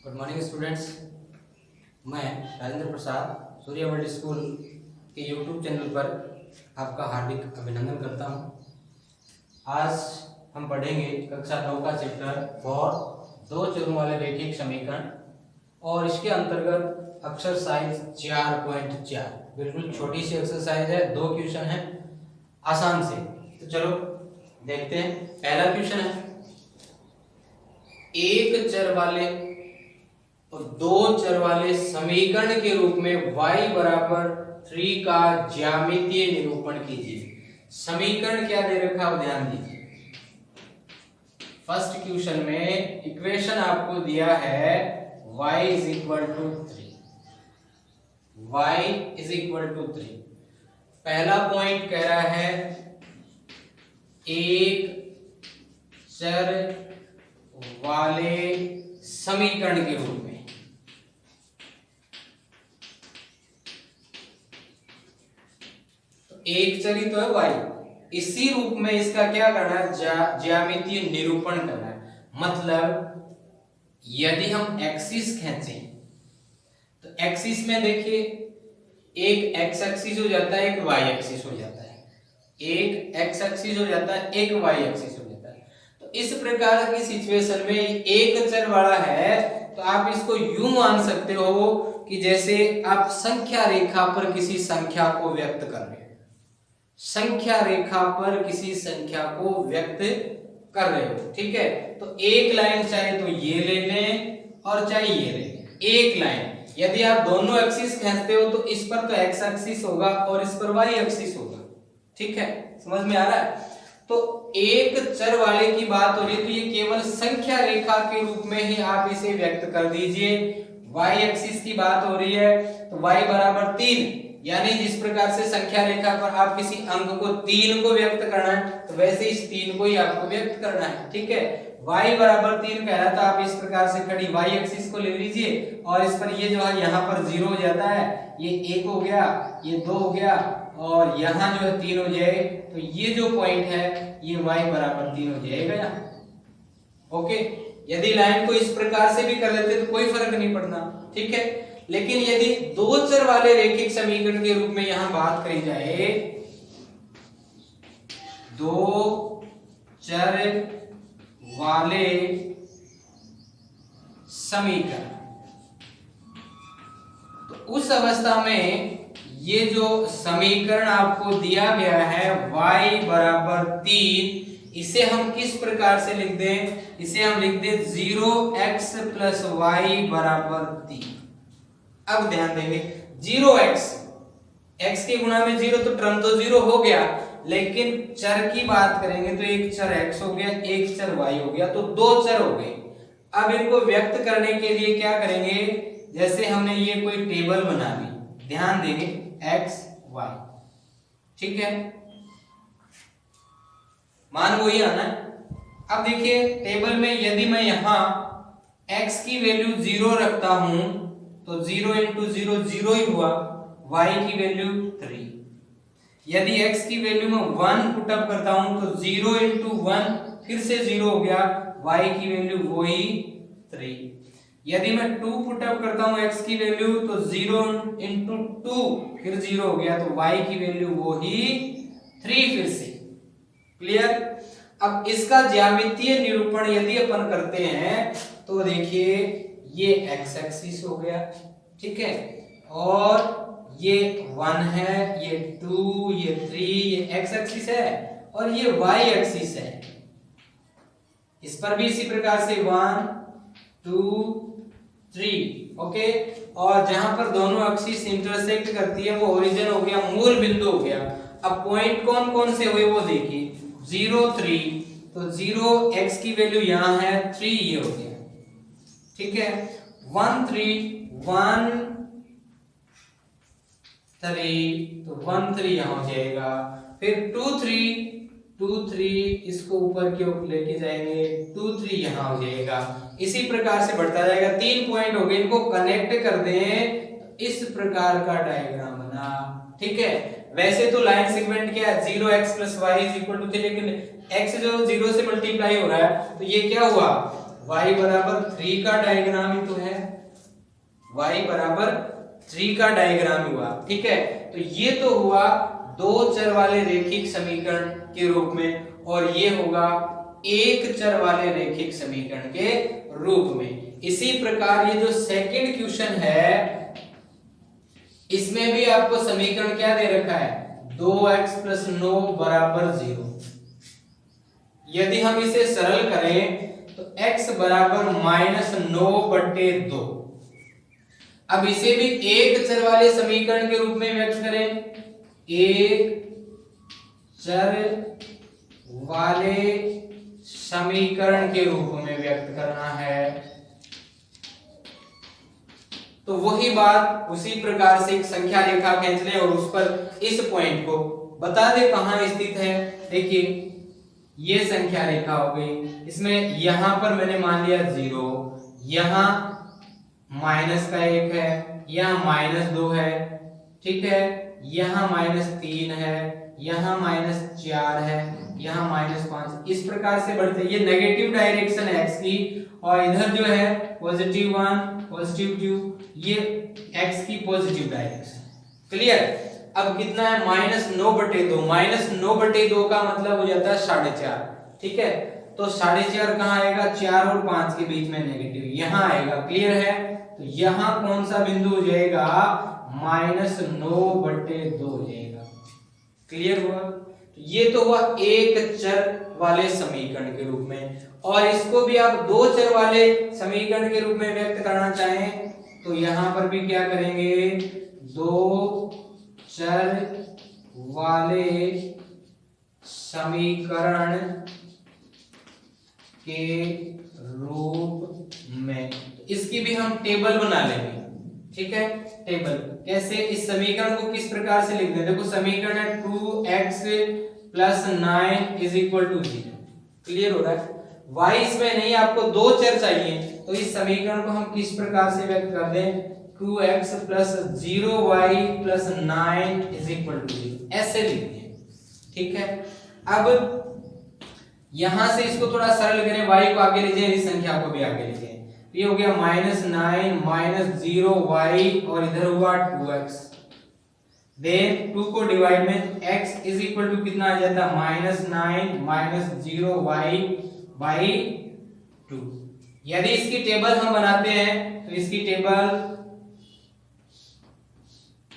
Good morning students. मैं राजेंद्र प्रसाद सूर्य world school के YouTube channel पर आपका हार्दिक अभिनंदन करता हूं। आज हम पढ़ेंगे कक्षा 9 का चैप्टर फॉर दो चरों वाले रैखिक समीकरण और इसके अंतर्गत एक्सरसाइज 4.4 बिल्कुल छोटी सी एक्सरसाइज है, 2 क्वेश्चन है आसान से। तो चलो देखते हैं। पहला क्वेश्चन है, एक चर वाले और दो चर वाले समीकरण के रूप में y बराबर 3 का ज्यामितीय निरूपण कीजिए। समीकरण क्या दे रखा है ध्यान दीजिए। फर्स्ट क्वेश्चन में इक्वेशन आपको दिया है y is equal to 3। y is equal to 3। पहला पॉइंट कह रहा है एक चर वाले समीकरण के रूप में। तो एक चर ही तो है y, इसी रूप में इसका क्या करना है, ज्यामितीय निरूपण करना है। मतलब यदि हम एक्सिस खींचे तो एक्सिस में देखिए एक एक्स एक्सिस हो जाता है, एक वाई एक्सिस हो जाता है, एक एक्स एक्सिस हो जाता है, एक वाई एक्सिस हो जाता है। तो इस प्रकार की सिचुएशन में एक चर वाला है तो आप इसको यूं मान सकते हो कि जैसे आप संख्या रेखा पर किसी संख्या को व्यक्त कर रहे हो, संख्या रेखा पर किसी संख्या को व्यक्त कर रहे हो, ठीक है। तो एक लाइन चाहे तो ये ले लें और चाहे ये ले लें। एक लाइन यदि आप दोनों एक्सिस खींचते हो तो इस पर तो एक्स एक्सिस होगा और इस पर वाई एक्सिस होगा, ठीक है, समझ में आ रहा है। तो एक चर वाले की बात हो रही है तो ये केवल संख्या रेखा के रूप में ही आप इसे व्यक्त कर दीजिए। y एक्सिस की बात हो रही है तो y बराबर 3, यानी जिस प्रकार से संख्या रेखा पर आप किसी अंक को 3 को व्यक्त करना है तो वैसे इस 3 को ही आपको व्यक्त करना है, ठीक है। y बराबर 3 कह रहा था, आप इस प्रकार से खड़ी y एक्सिस को ले लीजिए और इस पर ये जो है यहाँ पर 0 हो जाता है, ये 1 हो गया, ये 2 हो गया और यहाँ जो है 3 हो जाए। तो ये जो पॉइंट है ये y बराबर 3 हो जाएगा यहाँ, ओके। यदि लाइन को इस प्रकार से भी कर लेते तो कोई फर्क नहीं पड़ना, ठीक है। लेकिन यदि दो चर वाले रैखिक समीकरण के रूप में यहां बात करी जाए, दो चर वाले समीकरण, तो उस अवस्था में ये जो समीकरण आपको दिया गया है y बराबर 3, इसे हम किस प्रकार से लिख दें, इसे हम लिख दें 0x प्लस y बराबर 3। अब ध्यान देंगे 0x, x के गुणा में 0 तो टर्म तो 0 हो गया, लेकिन चर की बात करेंगे तो एक चर x हो गया, एक चर y हो गया, तो दो चर हो गए। अब इनको व्यक्त करने के लिए क्या करेंगे, जैसे हमने ये कोई टेबल बना ली, ध्यान देंगे x y, ठीक है, मान वही आना है। अब देखिए टेबल में यदि मैं यहां x की वैल्यू 0 रखता हूं तो 0 इंटू 0 0 ही हुआ, y की वैल्यू 3। यदि x की वैल्यू में 1 पुट अप करता हूं तो 0 इंटू 1 फिर से 0 हो गया, y की वैल्यू वही 3। यदि मैं 2 पुट अप करता हूं x की वैल्यू तो 0 इंटू 2 फिर 0 हो गया, तो y की वैल्यू वही 3 फिर से, क्लियर। अब इसका ज्यामितीय निरूपण यदि अपन करते हैं तो देखिए ये x एक्सिस हो गया, ठीक है, और ये 1 है, ये 2, ये 3, ये x एक्सिस है और ये y एक्सिस है। इस पर भी इसी प्रकार से 1 2 3, ओके। और जहां पर दोनों एक्सिस इंटरसेक्ट करती है वो ओरिजिन हो गया, मूल बिंदु हो गया। अब पॉइंट कौन कौन से हुए वो देखिए, 0 3, तो 0 x की वैल्यू यहां है, 3 ये हो गया, ठीक है। 1 3 1 3, तो 1 3 यहां हो जाएगा, फिर 2 3 2 3 इसको ऊपर की ओर लेके जाएंगे, 2 3 यहां हो जाएगा। इसी प्रकार से बढ़ता जाएगा, 3 पॉइंट हो गए, इनको कनेक्ट कर दें तो इस प्रकार का डायग्राम बना, ठीक है। वैसे तो लाइन सेगमेंट क्या है, 0x plus y is equal to 3, लेकिन x जो 0 से मल्टीप्लाई हो रहा है तो ये क्या हुआ, y बराबर 3 का डायग्राम ही तो है, y बराबर 3 का डायग्राम हुआ, ठीक है। तो ये तो हुआ दो चर वाले रैखिक समीकरण के रूप में, और ये होगा एक चर वाले रैखिक समीकरण के रूप में। इसी प्रकार ये जो सेकंड क्वेश्चन है इसमें भी आपको समीकरण क्या दे रखा है, 2x + 9 बराबर 0। यदि हम इसे सरल करें तो x बराबर -9/2। अब इसे भी एक चर वाले समीकरण के रूप में व्यक्त करें, एक चर वाले समीकरण के रूप में व्यक्त करना है। तो वही बात उसी प्रकार से एक संख्या रेखा खींच लें और उस पर इस पॉइंट को बता दे कहां स्थित है। देखिए ये संख्या रेखा हो गई, इसमें यहां पर मैंने मान लिया 0, यहां माइनस का 1 है, यहां -2 है, ठीक है, यहां -3 है, यहां -4 है, यहां -5। इस प्रकार से बढ़ते, ये नेगेटिव डायरेक्शन है x की, और इधर जो है +1 +2, ये x की पॉजिटिव डायरेक्शन। क्लियर। अब कितना है, -9/2। -9/2 का मतलब हो जाता है 4.5, ठीक है। तो 4.5 कहाँ आएगा, 4 और 5 के बीच में नेगेटिव यहां आएगा। क्लियर है। तो यहां कौन सा बिंदु हो जाएगा, -9/2 हो जाएगा। क्लियर हुआ। तो ये तो हुआ एक चर वाले समीकरण के रूप में, और इसको भी आप दो चर वाले समीकरण के रूप में व्यक्त करना चाहें तो यहां पर भी क्या करेंगे, दो चर वाले समीकरण के रूप में। इसकी भी हम टेबल बना लेंगे, ठीक है। टेबल कैसे, इस समीकरण को किस प्रकार से लिख दें, देखो समीकरण है 2x + 9 = 0। क्लियर हो रहा है। y इसमें नहीं, आपको दो चर चाहिए, तो इस समीकरण को हम किस प्रकार से व्यक्त कर दें, 2x + 0y + 9 = 0, ऐसे लिख दें, ठीक है। अब यहां से इसको थोड़ा सरल करें, y को आगे ले जाएं, इस संख्या को भी आगे ले जाएं। ये हो गया -9 -0y, और इधर हुआ 2x। देन 2 को डिवाइड में x = कितना आ जाता है, -9 -0y/2। यदि इसकी टेबल हम बनाते हैं तो इसकी टेबल,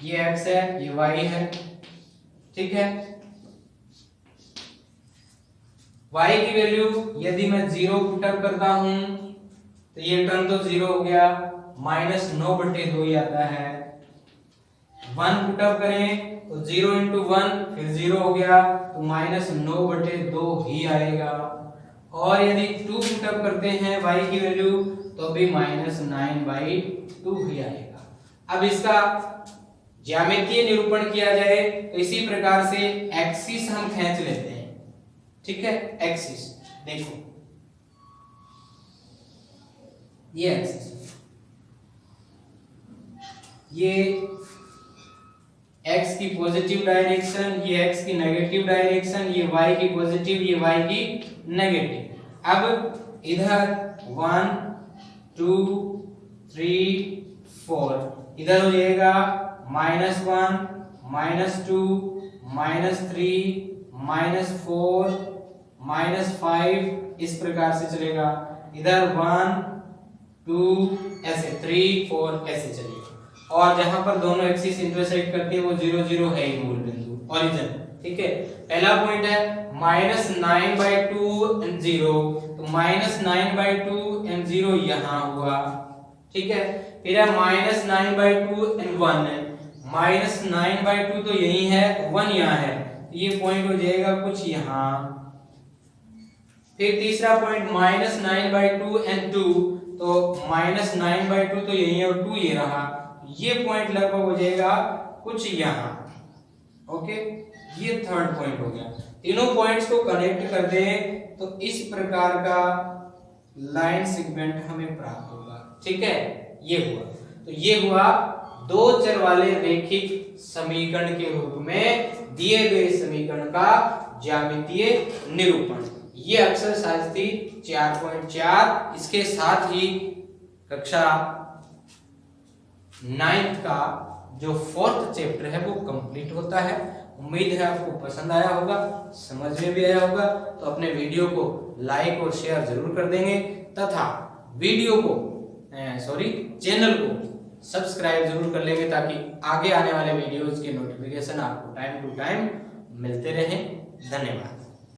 ये x है, ये y है, ठीक है। y की वैल्यू यदि मैं 0 पुटअप करता हूं तो ये टर्म तो 0 हो गया, -9/2 ही आता है। 1 पुटअप करें तो 0 × 1 फिर 0 हो गया, तो -9/2 ही आएगा। और यदि 2 पुटअप करते हैं y की वैल्यू तो भी -9/2 ही आएगा। अब इसका ज्यामितीय निरूपण किया जाए तो इसी प्रकार से एक्सिस हम खींच लेते हैं, ठीक है। एक्सिस देखो, ये एक्सिस, ये x की पॉजिटिव डायरेक्शन, ये x की नेगेटिव डायरेक्शन, ये y की पॉजिटिव, ये y की नेगेटिव। अब इधर 1 2 3 4, इधर हो जाएगा -1 -2 -3 -4 -5, इस प्रकार से चलेगा। इधर 1 2 ऐसे 3 4 ऐसे चलेगा। और जहां पर दोनों एक्सिस इंटरसेक्ट करते हैं वो 0 0 है ही मूल बिंदु, ओरिजिन, ठीक है। पहला पॉइंट है -9/2 and 0, तो -9/2 and 0 यहां हुआ, ठीक है। फिर है -9/2 and 1 है, -9/2 तो यही है, 1 यहां है, ये पॉइंट हो जाएगा कुछ यहां। फिर तीसरा पॉइंट -9/2 and 2, तो -9/2 तो यही है और 2 ये रहा, ये पॉइंट लगभग हो जाएगा कुछ यहां, ओके। ये थर्ड पॉइंट हो गया। तीनों पॉइंट्स को कनेक्ट कर दें तो इस प्रकार का लाइन सेगमेंट हमें प्राप्त होगा, ठीक है। ये हुआ, तो ये हुआ दो चर वाले रैखिक समीकरण के रूप में दिए गए समीकरण का ज्यामितीय निरूपण। ये एक्सरसाइज थी 4.4। इसके साथ ही कक्षा 9th का जो 4th चैप्टर है वो कंप्लीट होता है। उम्मीद है आपको पसंद आया होगा, समझ में भी आया होगा। तो अपने वीडियो को लाइक और शेयर जरूर कर देंगे तथा वीडियो को चैनल को सब्सक्राइब जरूर कर लेंगे ताकि आगे आने वाले वीडियोस के नोटिफिकेशन आपको टाइम टू टाइम मिलते रहें। धन्यवाद।